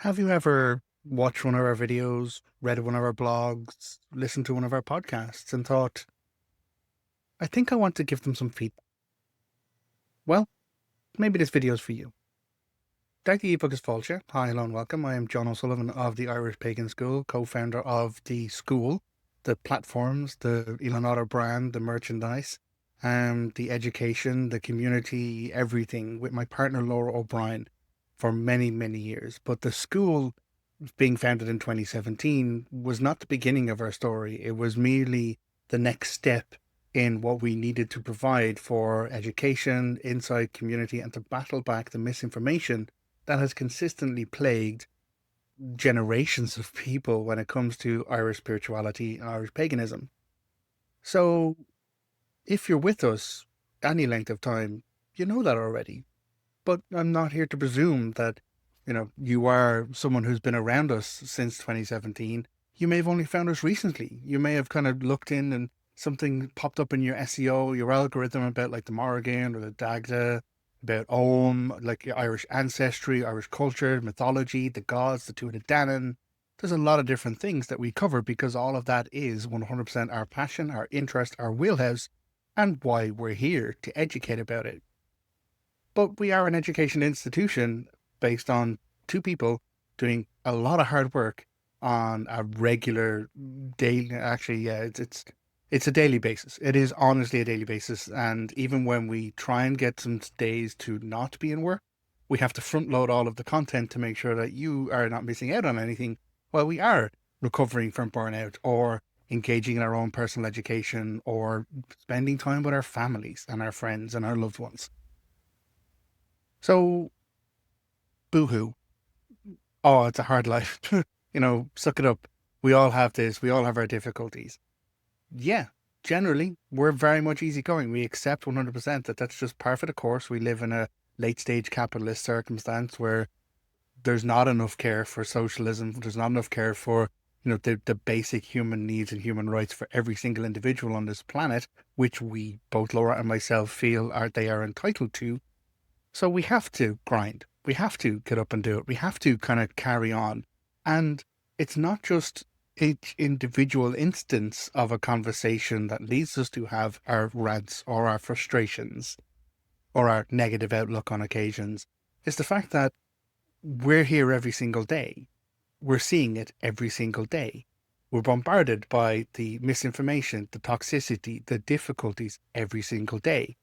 Have you ever watched one of our videos, read one of our blogs, listened to one of our podcasts, and thought, I think I want to give them some feedback? Well, maybe this video is for you. Daggy Bogus Fulcher. Hi, hello, and welcome. I am John O'Sullivan of the Irish Pagan School, co-founder of the school, the platforms, the Lora brand, the merchandise, the education, the community, everything with my partner Laura O'Brien for many, many years. But the school being founded in 2017 was not the beginning of our story. It was merely the next step in what we needed to provide for education, insight, community, and to battle back the misinformation that has consistently plagued generations of people when it comes to Irish spirituality and Irish paganism. So if you're with us any length of time, you know that already. But I'm not here to presume that, you are someone who's been around us since 2017. You may have only found us recently. You may have kind of looked in and something popped up in your SEO, your algorithm about like the Morrigan or the Dagda, about Ogham, like Irish ancestry, Irish culture, mythology, the gods, the Tuatha Danann. There's a lot of different things that we cover because all of that is 100% our passion, our interest, our wheelhouse, and why we're here to educate about it. But we are an education institution based on two people doing a lot of hard work on a regular daily. Actually, yeah, it's a daily basis. It is honestly a daily basis. And even when we try and get some days to not be in work, we have to front load all of the content to make sure that you are not missing out on anything while we are recovering from burnout or engaging in our own personal education or spending time with our families and our friends and our loved ones. So, boohoo. Oh, it's a hard life. Suck it up. We all have this. We all have our difficulties. Yeah, generally, we're very much easygoing. We accept 100% that that's just par for the course. We live in a late stage capitalist circumstance where there's not enough care for socialism. There's not enough care for, the basic human needs and human rights for every single individual on this planet, which we, both Laura and myself, feel they are entitled to. So we have to grind. We have to get up and do it. We have to kind of carry on. And it's not just each individual instance of a conversation that leads us to have our rants or our frustrations or our negative outlook on occasions. It's the fact that we're here every single day. We're seeing it every single day. We're bombarded by the misinformation, the toxicity, the difficulties every single day.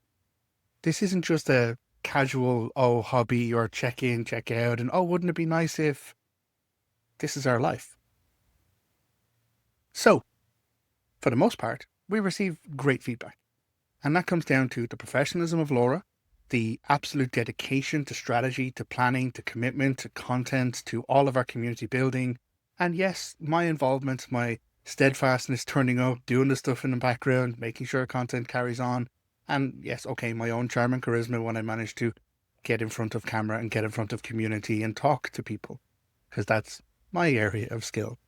This isn't just a casual, hobby or check in, check out, and wouldn't it be nice if this is our life? So, for the most part, we receive great feedback. And that comes down to the professionalism of Laura, the absolute dedication to strategy, to planning, to commitment, to content, to all of our community building. And yes, my involvement, my steadfastness, turning up, doing the stuff in the background, making sure content carries on. And yes, okay, my own charm and charisma when I manage to get in front of camera and get in front of community and talk to people, because that's my area of skill.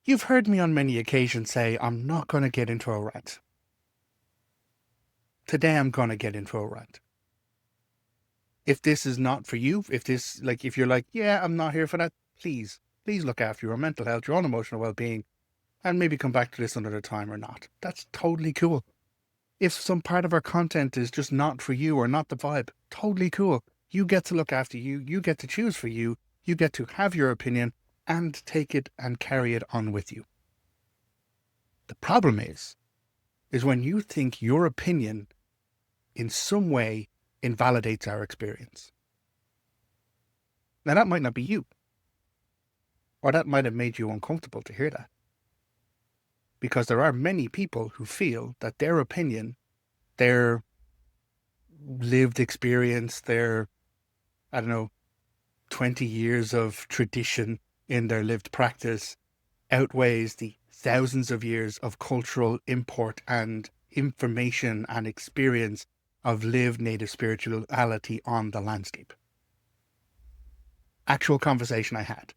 You've heard me on many occasions say, I'm not going to get into a rant. Today I'm going to get into a rant. If this is not for you, if you're like, yeah, I'm not here for that, please look after your mental health, your own emotional well-being, and maybe come back to this another time or not. That's totally cool. If some part of our content is just not for you or not the vibe, totally cool. You get to look after you. You get to choose for you. You get to have your opinion and take it and carry it on with you. The problem is when you think your opinion in some way invalidates our experience. Now, that might not be you, or that might have made you uncomfortable to hear that. Because there are many people who feel that their opinion, their lived experience, their, 20 years of tradition in their lived practice outweighs the thousands of years of cultural import and information and experience of lived native spirituality on the landscape. Actual conversation I had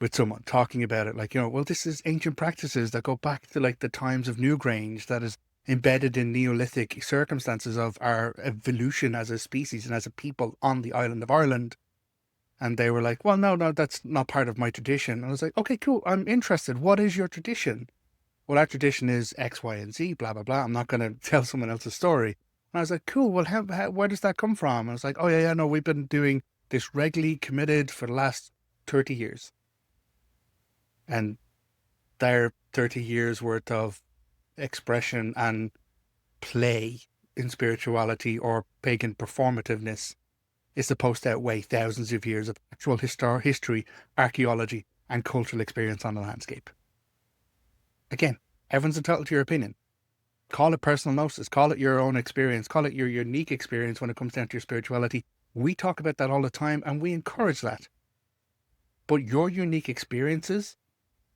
with someone talking about it, like, well, this is ancient practices that go back to like the times of Newgrange, that is embedded in Neolithic circumstances of our evolution as a species and as a people on the island of Ireland. And they were like, well, no, that's not part of my tradition. And I was like, okay, cool. I'm interested. What is your tradition? Well, our tradition is X, Y, and Z, blah, blah, blah. I'm not going to tell someone else's story. And I was like, cool. Well, where does that come from? And I was like, oh, yeah, no, we've been doing this regularly committed for the last 30 years. And their 30 years worth of expression and play in spirituality or pagan performativeness is supposed to outweigh thousands of years of actual history, archaeology, and cultural experience on the landscape. Again, everyone's entitled to your opinion. Call it personal gnosis, call it your own experience, call it your unique experience when it comes down to your spirituality. We talk about that all the time and we encourage that. But your unique experiences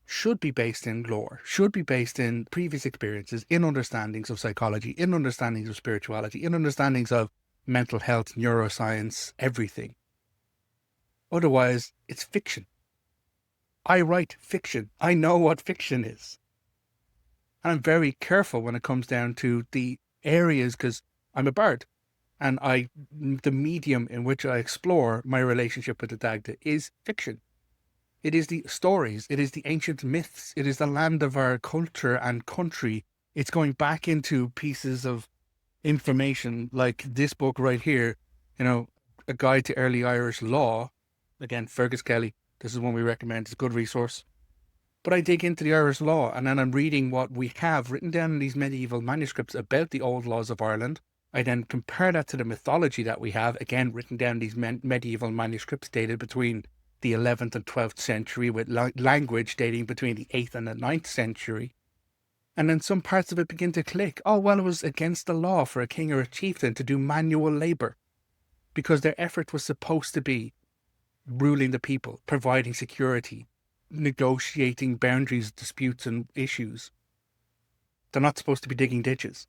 should be based in lore, should be based in previous experiences, in understandings of psychology, in understandings of spirituality, in understandings of mental health, neuroscience, everything. Otherwise, it's fiction. I write fiction. I know what fiction is. And I'm very careful when it comes down to the areas, because I'm a bard, and the medium in which I explore my relationship with the Dagda is fiction. It is the stories, it is the ancient myths, it is the land of our culture and country. It's going back into pieces of information like this book right here, A Guide to Early Irish Law. Again, Fergus Kelly, this is one we recommend, it's a good resource. But I dig into the Irish law and then I'm reading what we have written down in these medieval manuscripts about the old laws of Ireland. I then compare that to the mythology that we have, again, written down in these medieval manuscripts dated between the 11th and 12th century, with language dating between the 8th and the 9th century. And then some parts of it begin to click. Oh, well, it was against the law for a king or a chieftain to do manual labor because their effort was supposed to be ruling the people, providing security, negotiating boundaries, disputes and issues. They're not supposed to be digging ditches.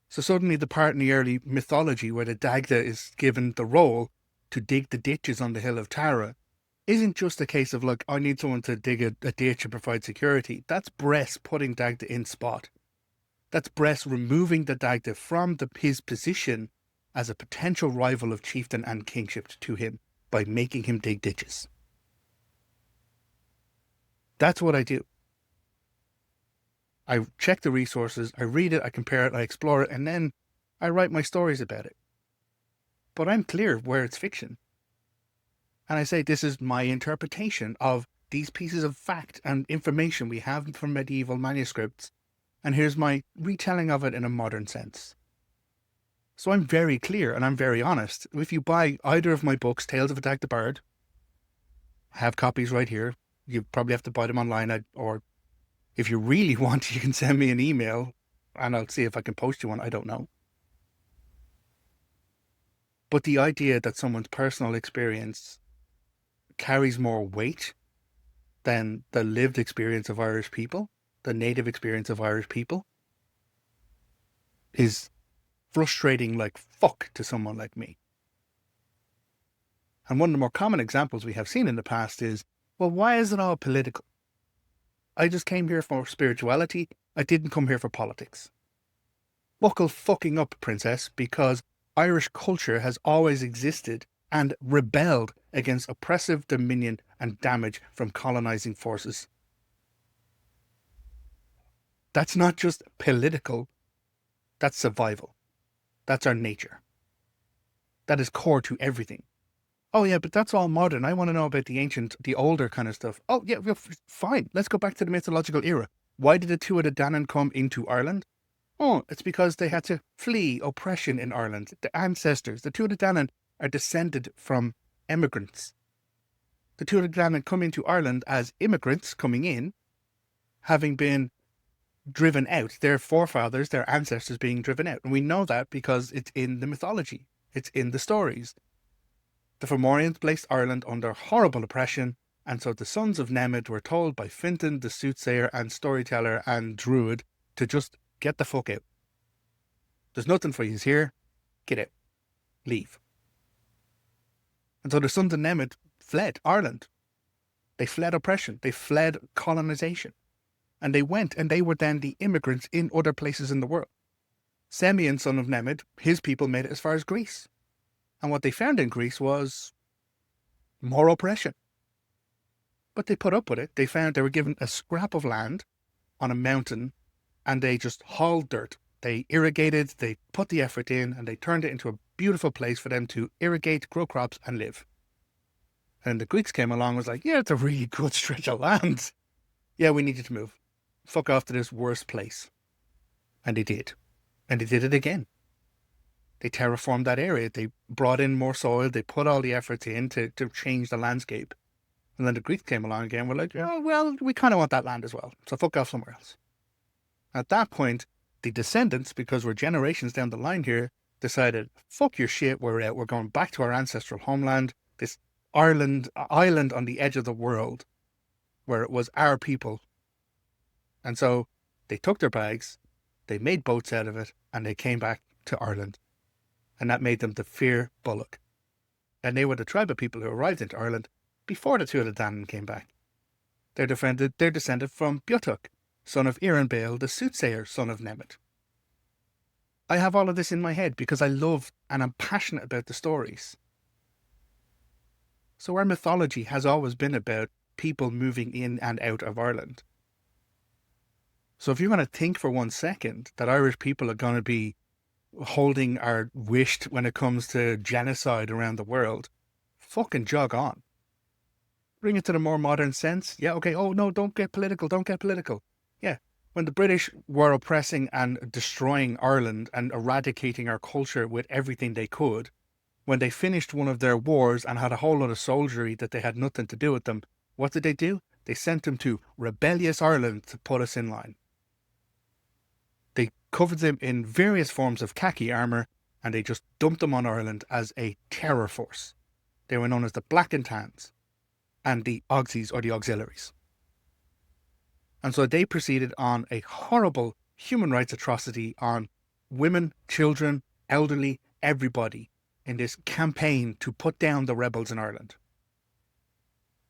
So suddenly the part in the early mythology where the Dagda is given the role to dig the ditches on the hill of Tara isn't just a case of, look, I need someone to dig a ditch and provide security. That's Bress putting Dagda in spot. That's Bress removing the Dagda from his position as a potential rival of chieftain and kingship to him by making him dig ditches. That's what I do. I check the resources, I read it, I compare it, I explore it, and then I write my stories about it. But I'm clear where it's fiction. And I say this is my interpretation of these pieces of fact and information we have from medieval manuscripts, and here's my retelling of it in a modern sense. So I'm very clear and I'm very honest. If you buy either of my books, Tales of a Dagda Bard, I have copies right here. You probably have to buy them online, or if you really want, you can send me an email and I'll see if I can post you one. I don't know. But the idea that someone's personal experience carries more weight than the lived experience of Irish people, the native experience of Irish people, is frustrating like fuck to someone like me. And one of the more common examples we have seen in the past is, well, why is it all political? I just came here for spirituality. I didn't come here for politics. Buckle fucking up, princess, because Irish culture has always existed and rebelled against oppressive dominion and damage from colonizing forces. That's not just political, that's survival. That's our nature. That is core to everything. Oh yeah, but that's all modern. I want to know about the ancient, the older kind of stuff. Oh yeah, well, fine. Let's go back to the mythological era. Why did the Tuatha Dé Danann come into Ireland? Oh, it's because they had to flee oppression in Ireland. The ancestors, the Tuatha Dé Danann, are descended from immigrants. The Tuatha Dé Danann come into Ireland as immigrants coming in, having been driven out. Their forefathers, their ancestors being driven out. And we know that because it's in the mythology. It's in the stories. The Fomorians placed Ireland under horrible oppression, and so the sons of Nemed were told by Fintan, the soothsayer and storyteller and druid, to just get the fuck out. There's nothing for you here. Get out. Leave. And so the sons of Nemed fled Ireland. They fled oppression. They fled colonization. And they went, and they were then the immigrants in other places in the world. Semyon, son of Nemed, his people made it as far as Greece. And what they found in Greece was more oppression. But they put up with it. They found they were given a scrap of land on a mountain and they just hauled dirt. They irrigated, they put the effort in, and they turned it into a beautiful place for them to irrigate, grow crops, and live. And the Greeks came along and was like, yeah, it's a really good stretch of land. Yeah, we need you to move. Fuck off to this worst place. And they did. And they did it again. They terraformed that area. They brought in more soil. They put all the efforts in to change the landscape. And then the Greeks came along again. We're like, oh, well, we kind of want that land as well. So fuck off somewhere else. At that point, the descendants, because we're generations down the line here, decided, fuck your shit, we're out. We're going back to our ancestral homeland, this island on the edge of the world, where it was our people. And so they took their bags, they made boats out of it, and they came back to Ireland. And that made them the Fir Bullock. And they were the tribe of people who arrived into Ireland before the Tuatha Dé Danann came back. They're descended from Beothuk, son of Iran Bale, the soothsayer, son of Nemet. I have all of this in my head because I love and I'm passionate about the stories. So our mythology has always been about people moving in and out of Ireland. So if you're going to think for 1 second that Irish people are going to be holding our wished when it comes to genocide around the world, fucking jog on. Bring it to the more modern sense. Yeah, okay, oh no, don't get political. Yeah, when the British were oppressing and destroying Ireland and eradicating our culture with everything they could, when they finished one of their wars and had a whole lot of soldiery that they had nothing to do with them, what did they do? They sent them to rebellious Ireland to put us in line. They covered them in various forms of khaki armour and they just dumped them on Ireland as a terror force. They were known as the Black and Tans and the Auxies or the Auxiliaries. And so they proceeded on a horrible human rights atrocity on women, children, elderly, everybody in this campaign to put down the rebels in Ireland.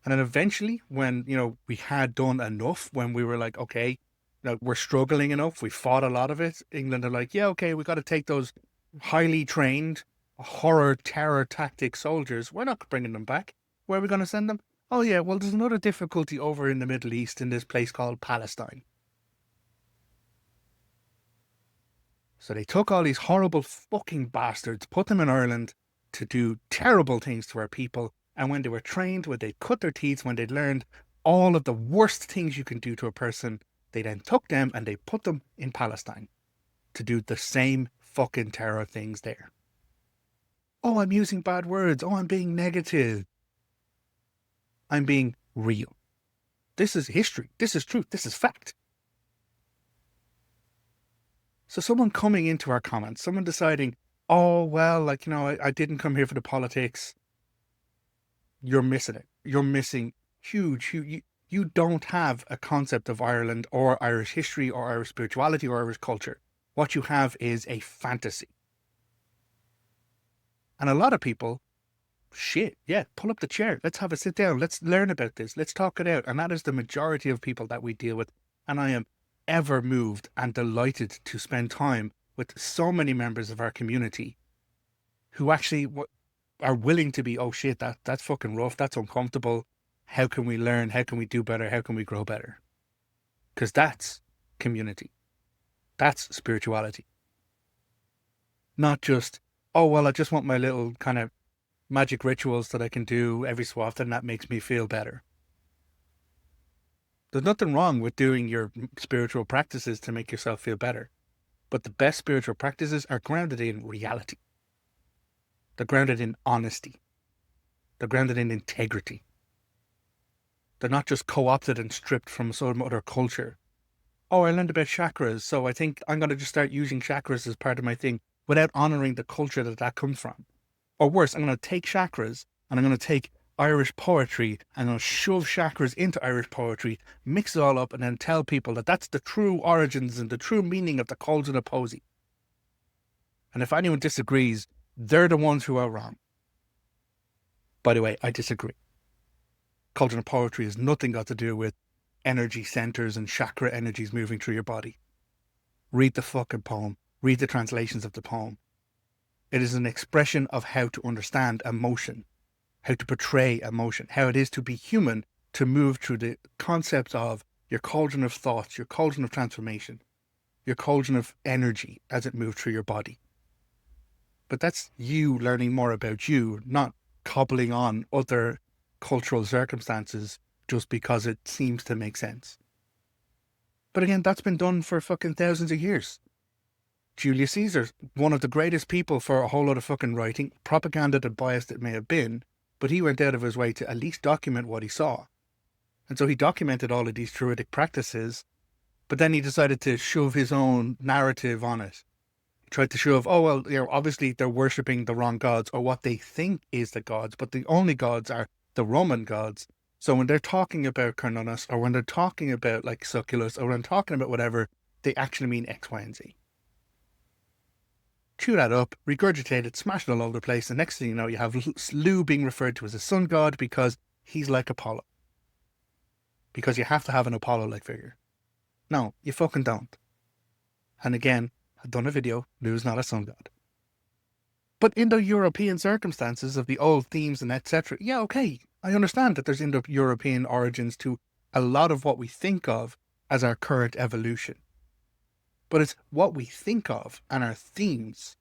And then eventually, when, we had done enough, when we were like, okay, we're struggling enough, we fought a lot of it, England are like, yeah, okay, we got to take those highly trained, horror, terror tactic soldiers. We're not bringing them back. Where are we going to send them? Oh yeah, well, there's another difficulty over in the Middle East in this place called Palestine. So they took all these horrible fucking bastards, put them in Ireland to do terrible things to our people. And when they were trained, when they'd cut their teeth, when they'd learned all of the worst things you can do to a person, they then took them and they put them in Palestine to do the same fucking terror things there. Oh, I'm using bad words. Oh, I'm being negative. I'm being real. This is history. This is truth. This is fact. So someone coming into our comments, someone deciding, oh, well, I didn't come here for the politics. You're missing it. You're missing huge. You don't have a concept of Ireland or Irish history or Irish spirituality or Irish culture. What you have is a fantasy. And a lot of people, shit, yeah, pull up the chair. Let's have a sit down. Let's learn about this. Let's talk it out. And that is the majority of people that we deal with. And I am ever moved and delighted to spend time with so many members of our community who actually are willing to be, oh shit, that's fucking rough. That's uncomfortable. How can we learn? How can we do better? How can we grow better? Because that's community. That's spirituality. Not just, oh, well, I just want my little kind of magic rituals that I can do every so often that makes me feel better. There's nothing wrong with doing your spiritual practices to make yourself feel better. But the best spiritual practices are grounded in reality. They're grounded in honesty. They're grounded in integrity. They're not just co-opted and stripped from some other culture. Oh, I learned about chakras, so I think I'm going to just start using chakras as part of my thing without honouring the culture that comes from. Or worse, I'm going to take chakras and I'm going to take Irish poetry and I'm going to shove chakras into Irish poetry, mix it all up and then tell people that that's the true origins and the true meaning of the cauldron of poesy. And if anyone disagrees, they're the ones who are wrong. By the way, I disagree. Cauldron of poetry has nothing got to do with energy centers and chakra energies moving through your body. Read the fucking poem. Read the translations of the poem. It is an expression of how to understand emotion. how to portray emotion, how it is to be human, to move through the concepts of your cauldron of thoughts, your cauldron of transformation, your cauldron of energy as it moved through your body. But that's you learning more about you, not cobbling on other cultural circumstances just because it seems to make sense. But again, that's been done for fucking thousands of years. Julius Caesar, one of the greatest people for a whole lot of fucking writing, propaganda and biased it may have been, but he went out of his way to at least document what he saw. And so he documented all of these druidic practices, but then he decided to shove his own narrative on it. He tried to shove, oh, well, obviously they're worshipping the wrong gods, or what they think is the gods, but the only gods are the Roman gods. So when they're talking about Carnunnos, or when they're talking about like Succulus, or when they're talking about whatever, they actually mean X, Y, and Z. Chew that up, regurgitate it, smash it all over the place, and next thing you know, you have Lu being referred to as a sun god because he's like Apollo. Because you have to have an Apollo-like figure. No, you fucking don't. And again, I've done a video, Lu's not a sun god. But Indo-European circumstances of the old themes and etc., yeah, okay, I understand that there's Indo-European origins to a lot of what we think of as our current evolution. But it's what we think of and our themes.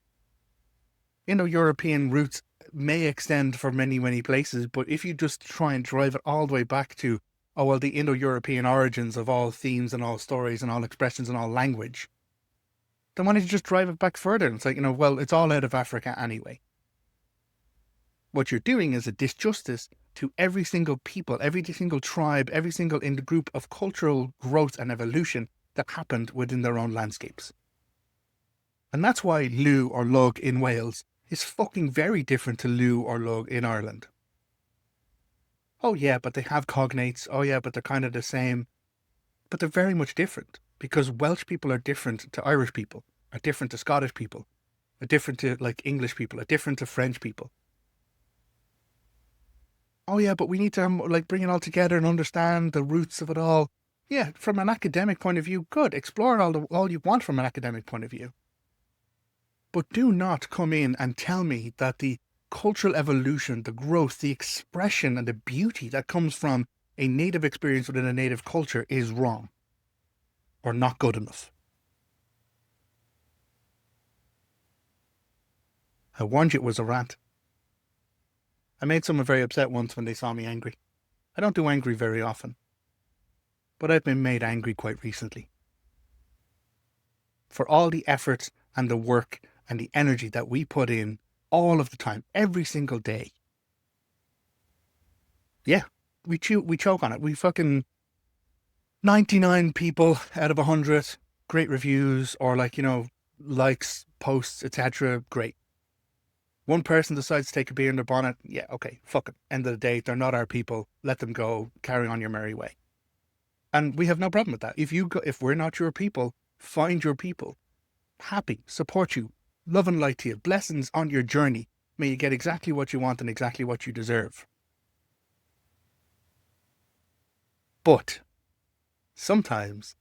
Indo-European roots may extend for many, many places, but if you just try and drive it all the way back to, oh, well, the Indo-European origins of all themes and all stories and all expressions and all language, then why don't you just drive it back further? And it's like, well, it's all out of Africa anyway. What you're doing is a disjustice to every single people, every single tribe, every single group of cultural growth and evolution that happened within their own landscapes. And that's why Lu or Lug in Wales is fucking very different to Lu or Lug in Ireland. Oh yeah, but they have cognates. Oh yeah, but they're kind of the same. But they're very much different, because Welsh people are different to Irish people, are different to Scottish people, are different to like English people, are different to French people. Oh yeah, but we need to like bring it all together and understand the roots of it all. Yeah, from an academic point of view, good. Explore all you want from an academic point of view. But do not come in and tell me that the cultural evolution, the growth, the expression and the beauty that comes from a native experience within a native culture is wrong or not good enough. I warned you it was a rant. I made someone very upset once when they saw me angry. I don't do angry very often, but I've been made angry quite recently. For all the effort and the work and the energy that we put in all of the time, every single day. Yeah, we choke on it. We fucking 99 people out of 100, great reviews, or like, likes, posts, etc. Great. One person decides to take a beer in their bonnet. Yeah, okay, fuck it. End of the day, they're not our people. Let them go. Carry on your merry way. And we have no problem with that. If we're not your people, find your people. Happy, support you, love and light to you. Blessings on your journey. May you get exactly what you want and exactly what you deserve. But sometimes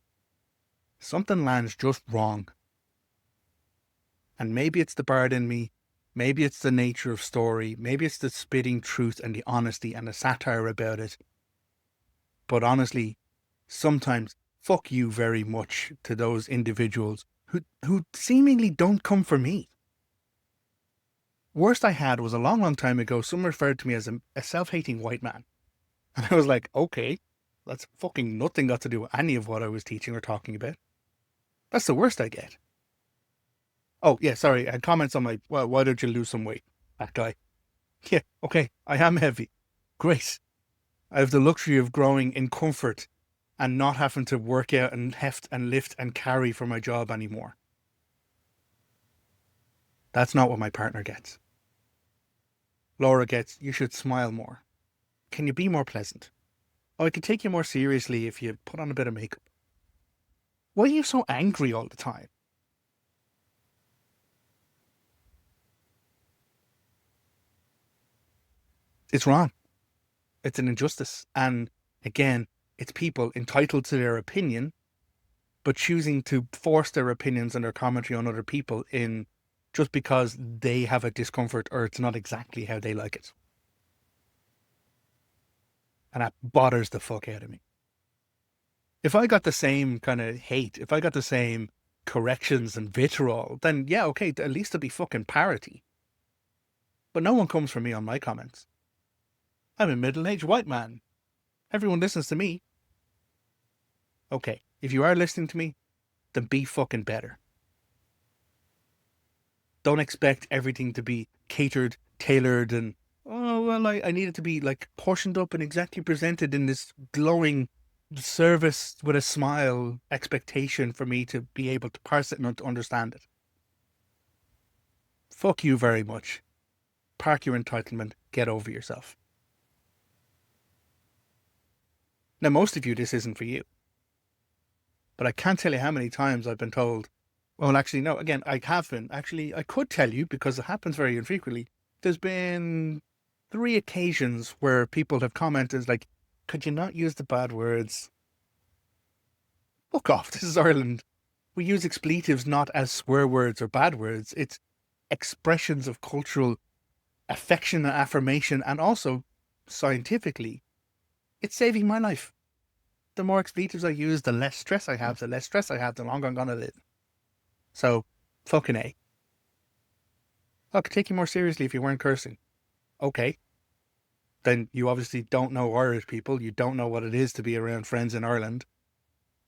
something lands just wrong. And maybe it's the bard in me. Maybe it's the nature of story. Maybe it's the spitting truth and the honesty and the satire about it. But honestly, sometimes fuck you very much to those individuals who seemingly don't come for me. Worst I had was a long, long time ago, someone referred to me as a self-hating white man. And I was like, okay, that's fucking nothing got to do with any of what I was teaching or talking about. That's the worst I get. Oh, yeah, sorry, I had comments on well, why don't you lose some weight? That guy. Yeah, okay, I am heavy. Great. I have the luxury of growing in comfort and not having to work out and heft and lift and carry for my job anymore. That's not what my partner gets. Lora gets, you should smile more. Can you be more pleasant? Oh, I could take you more seriously if you put on a bit of makeup. Why are you so angry all the time? It's wrong. It's an injustice. And again, it's people entitled to their opinion, but choosing to force their opinions and their commentary on other people in just because they have a discomfort or it's not exactly how they like it. And that bothers the fuck out of me. If I got the same kind of hate, if I got the same corrections and vitriol, then yeah, okay, at least there'd be fucking parity. But no one comes for me on my comments. I'm a middle-aged white man. Everyone listens to me. Okay, if you are listening to me, then be fucking better. Don't expect everything to be catered, tailored, and oh well, I need it to be like portioned up and exactly presented in this glowing service with a smile expectation for me to be able to parse it and to understand it. Fuck you very much. Park your entitlement. Get over yourself. Now, most of you, this isn't for you. But I can't tell you how many times I've been told, well, actually, no, again, I have been. Actually, I could tell you because it happens very infrequently. There's been 3 occasions where people have commented like, could you not use the bad words? Fuck off. This is Ireland. We use expletives not as swear words or bad words. It's expressions of cultural affection and affirmation, and also scientifically, it's saving my life. The more expletives I use, the less stress I have. The less stress I have, the longer I'm gonna live. So, fucking A. I could take you more seriously if you weren't cursing. Okay. Then you obviously don't know Irish people. You don't know what it is to be around friends in Ireland.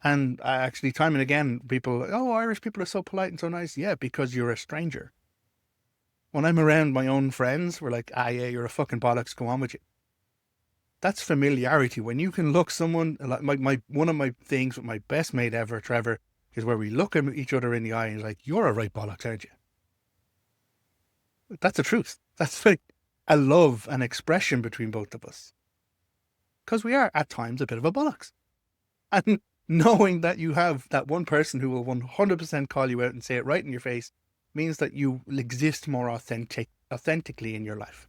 And actually, time and again, people, oh, Irish people are so polite and so nice. Yeah, because you're a stranger. When I'm around my own friends, we're like, ah, yeah, you're a fucking bollocks, go on with you. That's familiarity. When you can look someone, like one of my things with my best mate ever, Trevor, is where we look at each other in the eye and he's like, you're a right bollocks, aren't you? That's the truth. That's like a love and expression between both of us. Because we are, at times, a bit of a bollocks. And knowing that you have that one person who will 100% call you out and say it right in your face means that you exist more authentically in your life.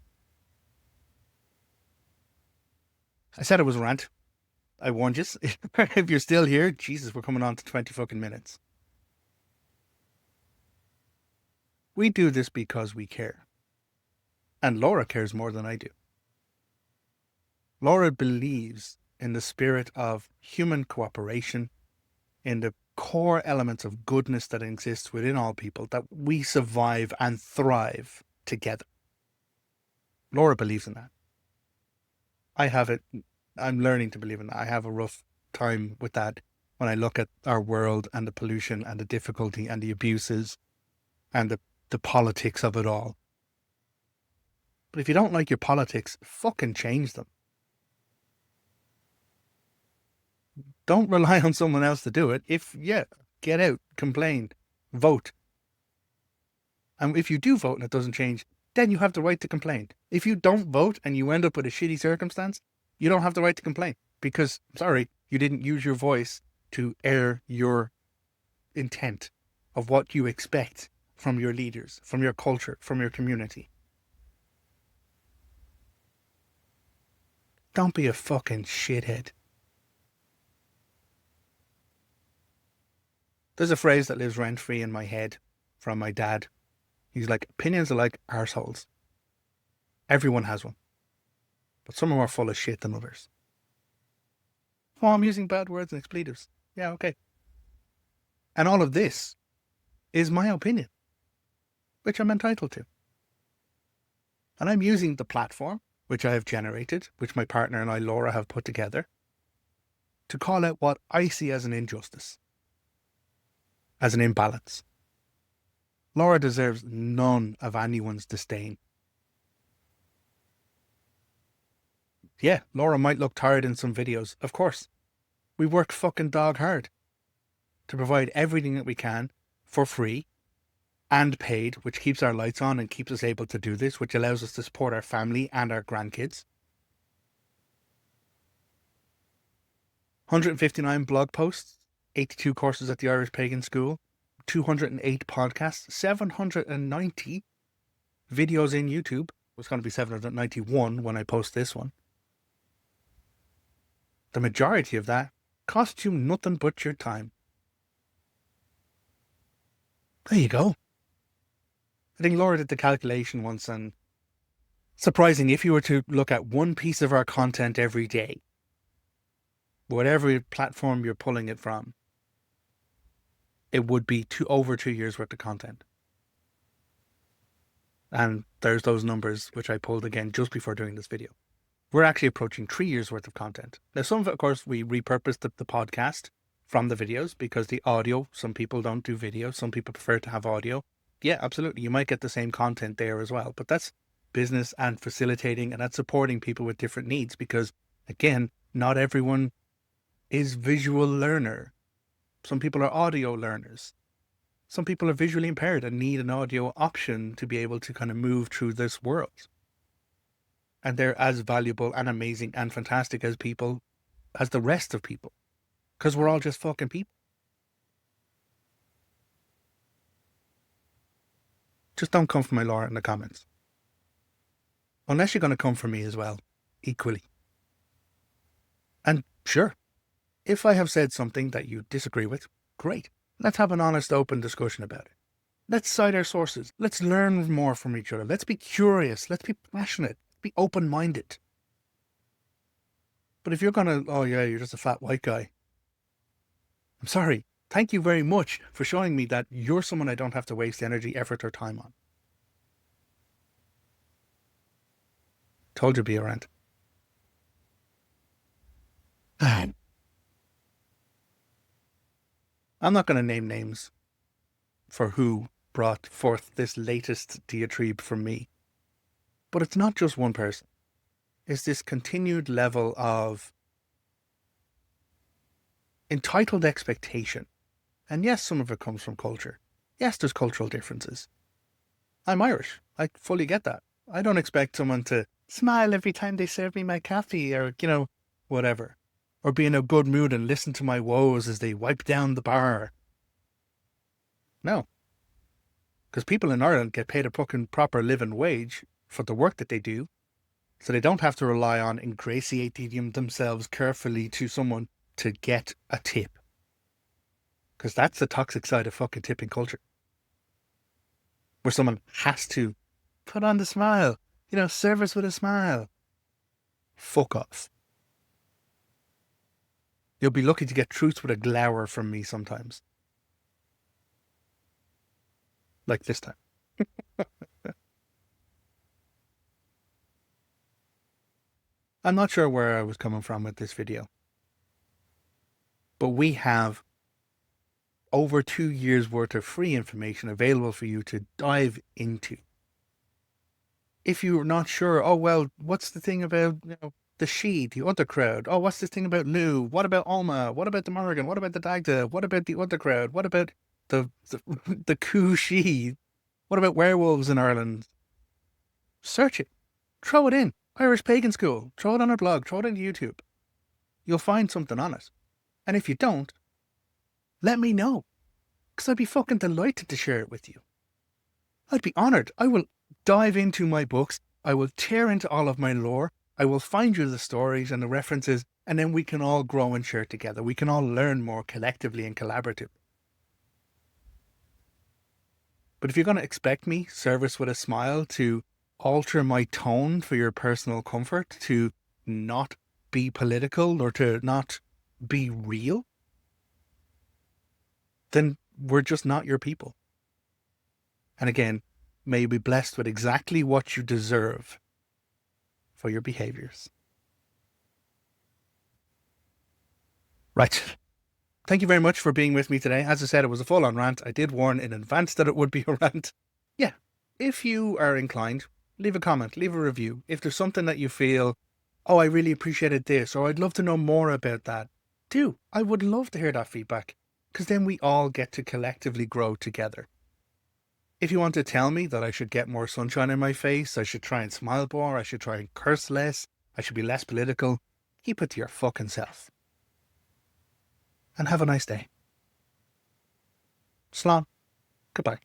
I said it was a rant. I warned you. If you're still here, Jesus, we're coming on to 20 fucking minutes. We do this because we care. And Lora cares more than I do. Lora believes in the spirit of human cooperation, in the core elements of goodness that exists within all people, that we survive and thrive together. Lora believes in that. I have it. I'm learning to believe in that. I have a rough time with that when I look at our world and the pollution and the difficulty and the abuses and the politics of it all. But if you don't like your politics, fucking change them. Don't rely on someone else to do it. Get out, complain, vote. And if you do vote and it doesn't change, then you have the right to complain. If you don't vote and you end up with a shitty circumstance, you don't have the right to complain because, sorry, you didn't use your voice to air your intent of what you expect from your leaders, from your culture, from your community. Don't be a fucking shithead. There's a phrase that lives rent-free in my head from my dad. He's like, opinions are like arseholes. Everyone has one. But some are more full of shit than others. Oh, I'm using bad words and expletives. Yeah, okay. And all of this is my opinion, which I'm entitled to. And I'm using the platform, which I have generated, which my partner and I, Lora, have put together, to call out what I see as an injustice, as an imbalance. Lora deserves none of anyone's disdain. Yeah, Lora might look tired in some videos, of course. We work fucking dog hard to provide everything that we can for free and paid, which keeps our lights on and keeps us able to do this, which allows us to support our family and our grandkids. 159 blog posts, 82 courses at the Irish Pagan School, 208 podcasts, 790 videos in YouTube. It's going to be 791 when I post this one. The majority of that costs you nothing but your time. There you go. I think Laura did the calculation once, and surprising if you were to look at one piece of our content every day, whatever platform you're pulling it from, it would be over 2 years worth of content. And there's those numbers which I pulled again just before doing this video. We're actually approaching 3 years worth of content. Now, some of it, of course, we repurposed the podcast from the videos because the audio, some people don't do video, some people prefer to have audio. Yeah, absolutely. You might get the same content there as well, but that's business and facilitating, and that's supporting people with different needs because, again, not everyone is visual learner. Some people are audio learners. Some people are visually impaired and need an audio option to be able to kind of move through this world. And they're as valuable and amazing and fantastic as people, as the rest of people. Because we're all just fucking people. Just don't come for my Lora in the comments. Unless you're going to come for me as well, equally. And sure, if I have said something that you disagree with, great. Let's have an honest, open discussion about it. Let's cite our sources. Let's learn more from each other. Let's be curious. Let's be passionate. Be open-minded. But if you're going to, oh yeah, you're just a fat white guy. I'm sorry. Thank you very much for showing me that you're someone I don't have to waste energy, effort, or time on. Told you be a rant. I'm not going to name names for who brought forth this latest diatribe from me. But it's not just one person. It's this continued level of entitled expectation. And yes, some of it comes from culture. Yes, there's cultural differences. I'm Irish. I fully get that. I don't expect someone to smile every time they serve me my coffee or, whatever. Or be in a good mood and listen to my woes as they wipe down the bar. No. Because people in Ireland get paid a fucking proper living wage for the work that they do, so they don't have to rely on ingratiating themselves carefully to someone to get a tip. Because that's the toxic side of fucking tipping culture. Where someone has to put on the smile, service with a smile. Fuck off. You'll be lucky to get truths with a glower from me sometimes. Like this time. I'm not sure where I was coming from with this video. But we have over 2 years worth of free information available for you to dive into. If you're not sure, oh, well, what's the thing about, the she, the other crowd? Oh, what's this thing about Lou? What about Alma? What about the Morrigan? What about the Dagda? What about the other crowd? What about the Coo she? What about werewolves in Ireland? Search it. Throw it in. Irish Pagan School. Throw it on a blog. Throw it on YouTube. You'll find something on it. And if you don't, let me know. Because I'd be fucking delighted to share it with you. I'd be honoured. I will dive into my books. I will tear into all of my lore. I will find you the stories and the references, and then we can all grow and share together. We can all learn more collectively and collaboratively. But if you're going to expect me, service with a smile, to alter my tone for your personal comfort, to not be political or to not be real, then we're just not your people. And again, may you be blessed with exactly what you deserve for your behaviors. Right. Thank you very much for being with me today. As I said, it was a full-on rant. I did warn in advance that it would be a rant. Yeah, if you are inclined, leave a comment, leave a review. If there's something that you feel, oh, I really appreciated this, or I'd love to know more about that, do. I would love to hear that feedback, because then we all get to collectively grow together. If you want to tell me that I should get more sunshine in my face, I should try and smile more, I should try and curse less, I should be less political, keep it to your fucking self. And have a nice day. Slán. Goodbye.